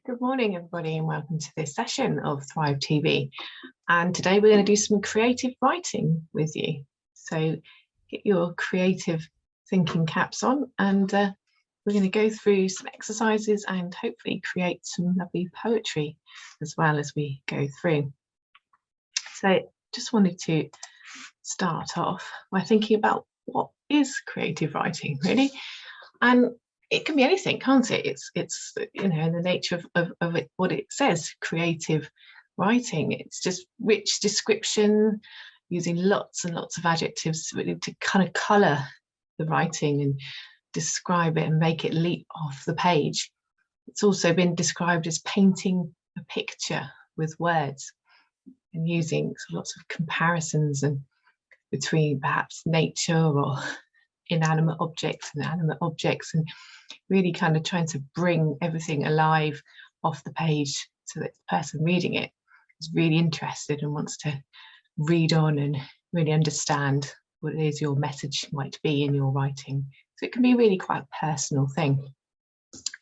Good morning, everybody, and welcome to this session of Thrive TV. And today we're going to do some creative writing with you. So get your creative thinking caps on, and we're going to go through some exercises and hopefully create some lovely poetry as well as we go through. So just wanted to start off by thinking about what is creative writing, really. And it can be anything, can't it? It's you know, in the nature of it, what it says, creative writing. It's just rich description, using lots and lots of adjectives really to kind of colour the writing and describe it and make it leap off the page. It's also been described as painting a picture with words and using lots of comparisons and between perhaps nature or inanimate objects and animate objects, and really kind of trying to bring everything alive off the page so that the person reading it is really interested and wants to read on and really understand what it is your message might be in your writing. So it can be really quite a personal thing.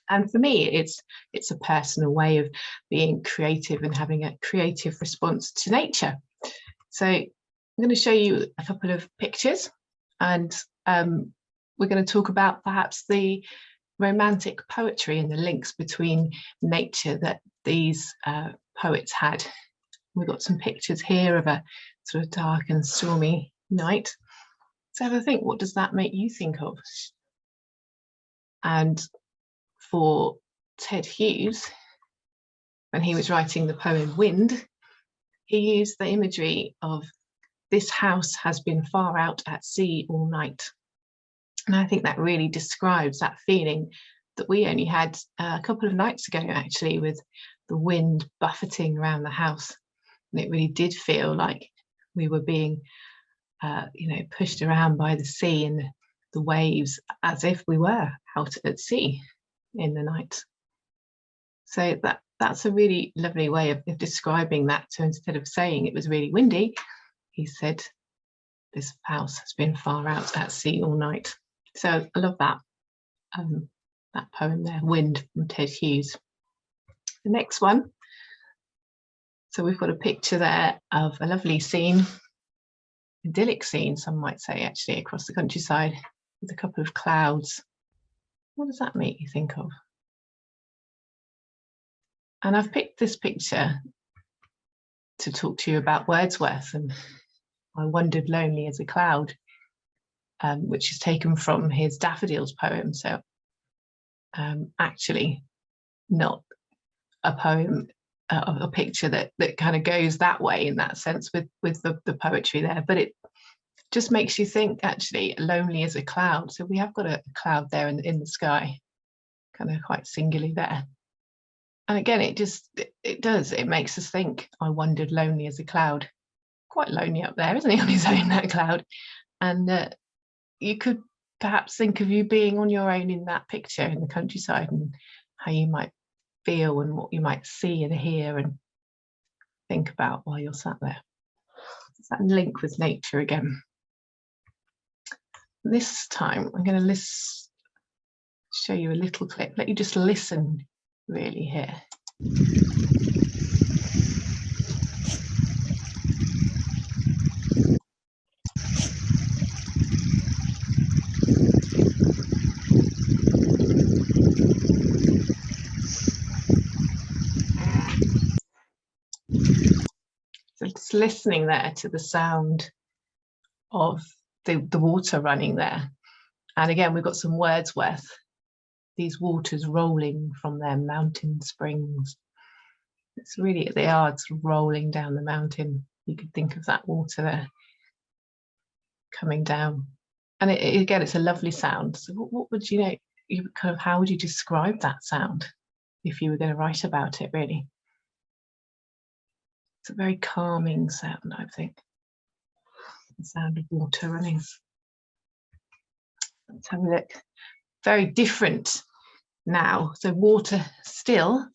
And for me, it's a personal way of being creative and having a creative response to nature. So I'm going to show you a couple of pictures, and we're going to talk about perhaps the romantic poetry and the links between nature that these poets had. We've got some pictures here of a sort of dark and stormy night. So have a think, what does that make you think of? And for Ted Hughes, when he was writing the poem Wind, he used the imagery of this house has been far out at sea all night. And I think that really describes that feeling that we only had a couple of nights ago, actually, with the wind buffeting around the house. And it really did feel like we were being, pushed around by the sea and the waves, as if we were out at sea in the night. So that's a really lovely way of describing that. So instead of saying it was really windy, he said, this house has been far out at sea all night. So I love that, that poem there, Wind, from Ted Hughes. The next one, so we've got a picture there of a lovely scene, idyllic scene, some might say, actually, across the countryside with a couple of clouds. What does that make you think of? And I've picked this picture to talk to you about Wordsworth and I Wandered Lonely as a Cloud, which is taken from his Daffodils poem. So actually not a poem, a picture that kind of goes that way in that sense with the poetry there, but it just makes you think, actually, lonely as a cloud. So we have got a cloud there in the sky, kind of quite singularly there. And again, it makes us think, I wandered lonely as a cloud. Quite lonely up there, isn't he, on his own, that cloud? And you could perhaps think of you being on your own in that picture in the countryside and how you might feel and what you might see and hear and think about while you're sat there. It's that link with nature again. This time I'm going to show you a little clip. Let you just listen really here. So just listening there to the sound of the water running there. And again, we've got some Wordsworth, these waters rolling from their mountain springs. It's really, they are sort of rolling down the mountain. You could think of that water there coming down. And again, it's a lovely sound. So what would you how would you describe that sound if you were going to write about it, really? It's a very calming sound, I think. The sound of water running. Let's have a look. Very different now. So water still,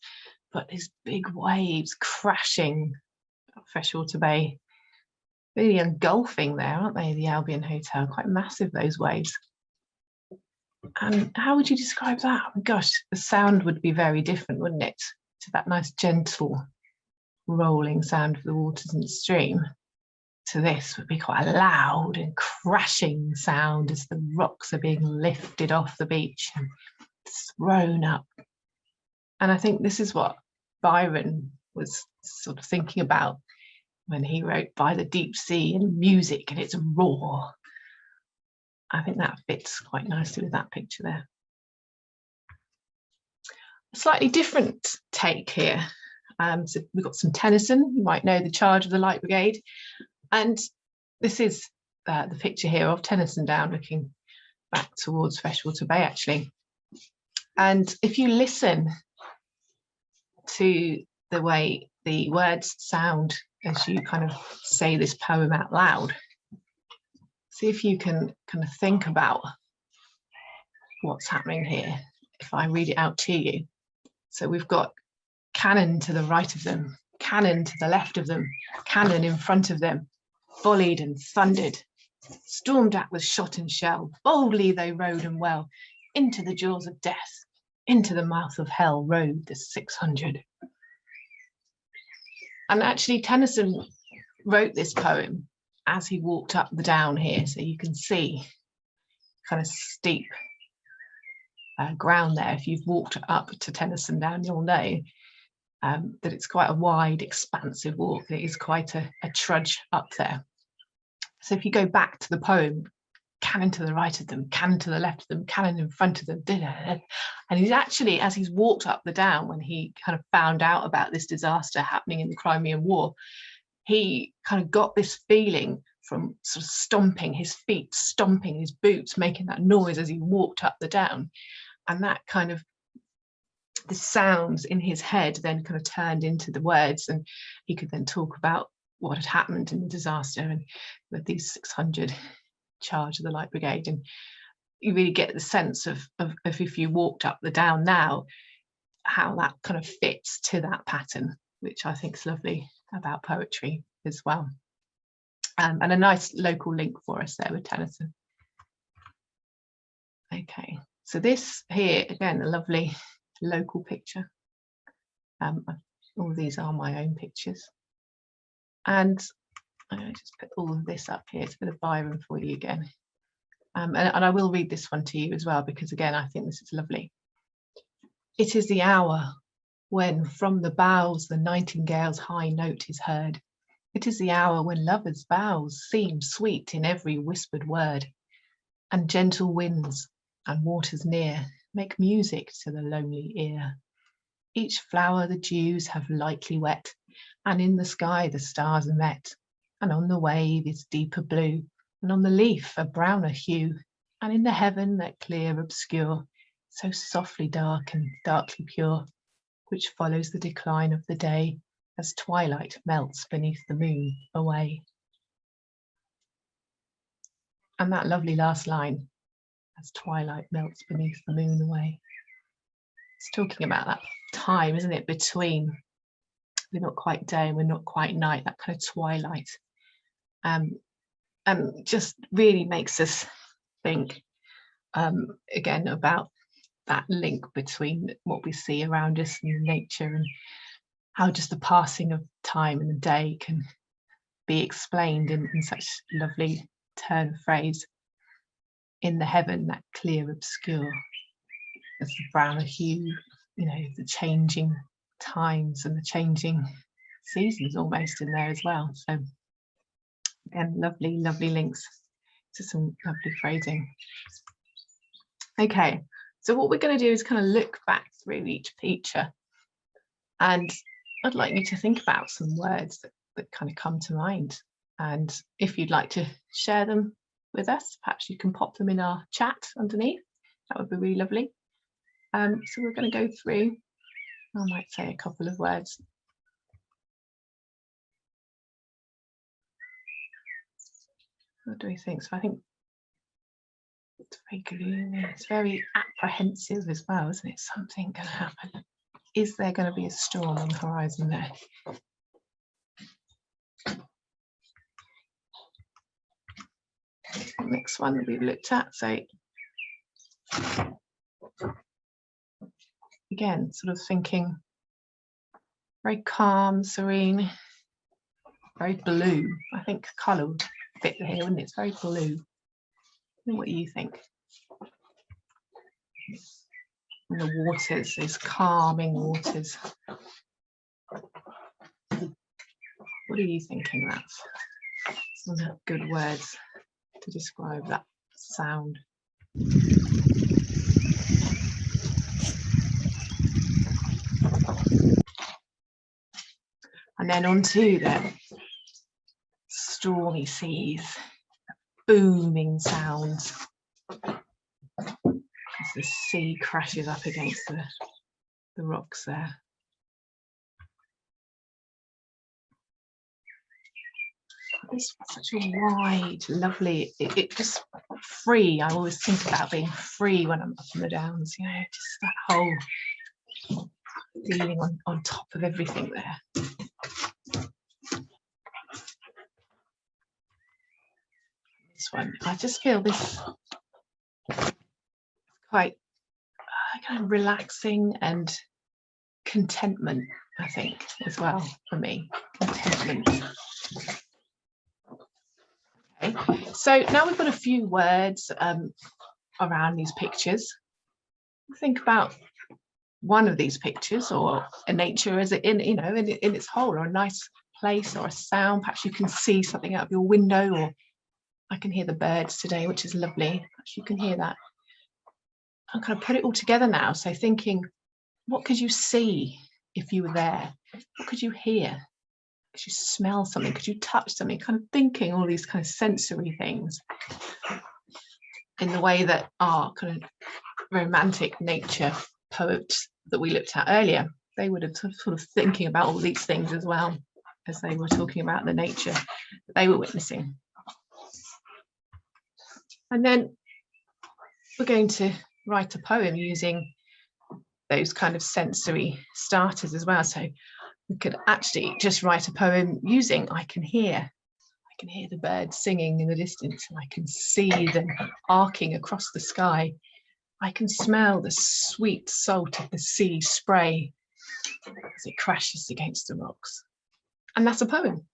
but these big waves crashing up Freshwater Bay. Really engulfing there, aren't they? The Albion Hotel, quite massive, those waves. And how would you describe that? Oh my gosh, the sound would be very different, wouldn't it? to that nice gentle rolling sound of the waters in the stream, to this would be quite a loud and crashing sound as the rocks are being lifted off the beach and thrown up. And I think this is what Byron was sort of thinking about when he wrote "By the deep sea and music and its roar." I think that fits quite nicely with that picture there. A slightly different take here. So we've got some Tennyson. You might know The Charge of the Light Brigade. And this is the picture here of Tennyson Down looking back towards Freshwater Bay, actually. And if you listen to the way the words sound as you kind of say this poem out loud, see if you can kind of think about what's happening here if I read it out to you. So we've got cannon to the right of them, cannon to the left of them, cannon in front of them, volleyed and thundered, stormed at with shot and shell, boldly they rode and well, into the jaws of death, into the mouth of hell rode the 600. And actually Tennyson wrote this poem as he walked up the down here, so you can see kind of steep ground there. If you've walked up to Tennyson Down, you'll know that it's quite a wide, expansive walk. It is quite a trudge up there. So if you go back to the poem, cannon to the right of them, cannon to the left of them, cannon in front of them, and he's actually, as he's walked up the down, when he kind of found out about this disaster happening in the Crimean War, he kind of got this feeling from sort of stomping his feet, stomping his boots, making that noise as he walked up the down. And that kind of, the sounds in his head then kind of turned into the words, and he could then talk about what had happened in the disaster and with these 600 charge of the Light Brigade. And you really get the sense of if you walked up the down now, how that kind of fits to that pattern, which I think is lovely about poetry as well. And a nice local link for us there with Tennyson. Okay, so this here, again, a lovely local picture. All these are my own pictures. And I'm going to just put all of this up here. It's a bit of Byron for you again. And I will read this one to you as well, because again, I think this is lovely. It is the hour when from the boughs the nightingale's high note is heard. It is the hour when lovers' vows seem sweet in every whispered word, and gentle winds and waters near make music to the lonely ear. Each flower the dews have lightly wet, and in the sky the stars are met, and on the wave is deeper blue, and on the leaf a browner hue, and in the heaven that clear obscure, so softly dark and darkly pure, which follows the decline of the day as twilight melts beneath the moon away. And that lovely last line, as twilight melts beneath the moon away. It's talking about that time, isn't it, between we're not quite day and we're not quite night, that kind of twilight. And just really makes us think again about that link between what we see around us in nature, and how just the passing of time and the day can be explained in such lovely turn of phrase. In the heaven, that clear obscure, as the browner hue, you know, the changing times and the changing seasons almost in there as well. So again, lovely, lovely links to some lovely phrasing. Okay, so what we're going to do is kind of look back through each picture, and I'd like you to think about some words that kind of come to mind. And if you'd like to share them with us, perhaps you can pop them in our chat underneath. That would be really lovely. So we're going to go through, I might say a couple of words. What do we think? So I think it's very gloomy, it's very apprehensive as well, isn't it? Something going to happen. Is there going to be a storm on the horizon there? Next one that we've looked at, so again, sort of thinking very calm, serene, very blue. I think colour would fit here, wouldn't it? It's very blue. What do you think? And the waters, those calming waters. What are you thinking? That's some good words to describe that sound. And then onto the stormy seas, booming sounds as the sea crashes up against the rocks there. It's such a wide, lovely, it just free. I always think about being free when I'm up in the Downs, you know, just that whole feeling on top of everything there. This one, I just feel this quite kind of relaxing and contentment, I think, as well for me. Contentment. Okay, so now we've got a few words around these pictures. Think about one of these pictures, or a nature as it in its whole, or a nice place, or a sound. Perhaps you can see something out of your window, or I can hear the birds today, which is lovely. Perhaps you can hear that. I'll kind of put it all together now. So thinking, what could you see if you were there? What could you hear? Could you smell something? Could you touch something? Kind of thinking all these kind of sensory things in the way that our kind of romantic nature poets that we looked at earlier, they would have sort of thinking about all these things as well as they were talking about the nature that they were witnessing. And then we're going to write a poem using those kind of sensory starters as well. So we could actually just write a poem using I can hear the birds singing in the distance, and I can see them arcing across the sky. I can smell the sweet salt of the sea spray as it crashes against the rocks. And that's a poem.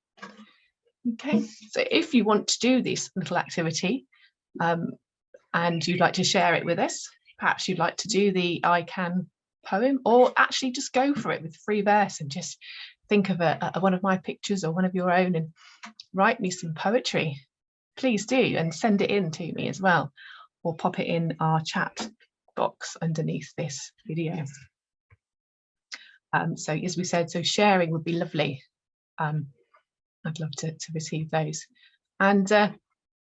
Okay, so if you want to do this little activity and you'd like to share it with us, perhaps you'd like to do the I can poem, or actually just go for it with free verse and just think of one of my pictures or one of your own and write me some poetry. Please do, and send it in to me as well, or pop it in our chat box underneath this video. So as we said, so sharing would be lovely. I'd love to receive those. And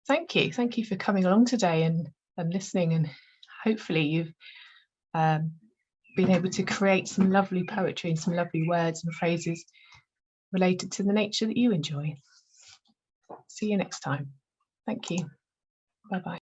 thank you for coming along today and listening, and hopefully you've been able to create some lovely poetry and some lovely words and phrases related to the nature that you enjoy. See you next time. Thank you. Bye-bye.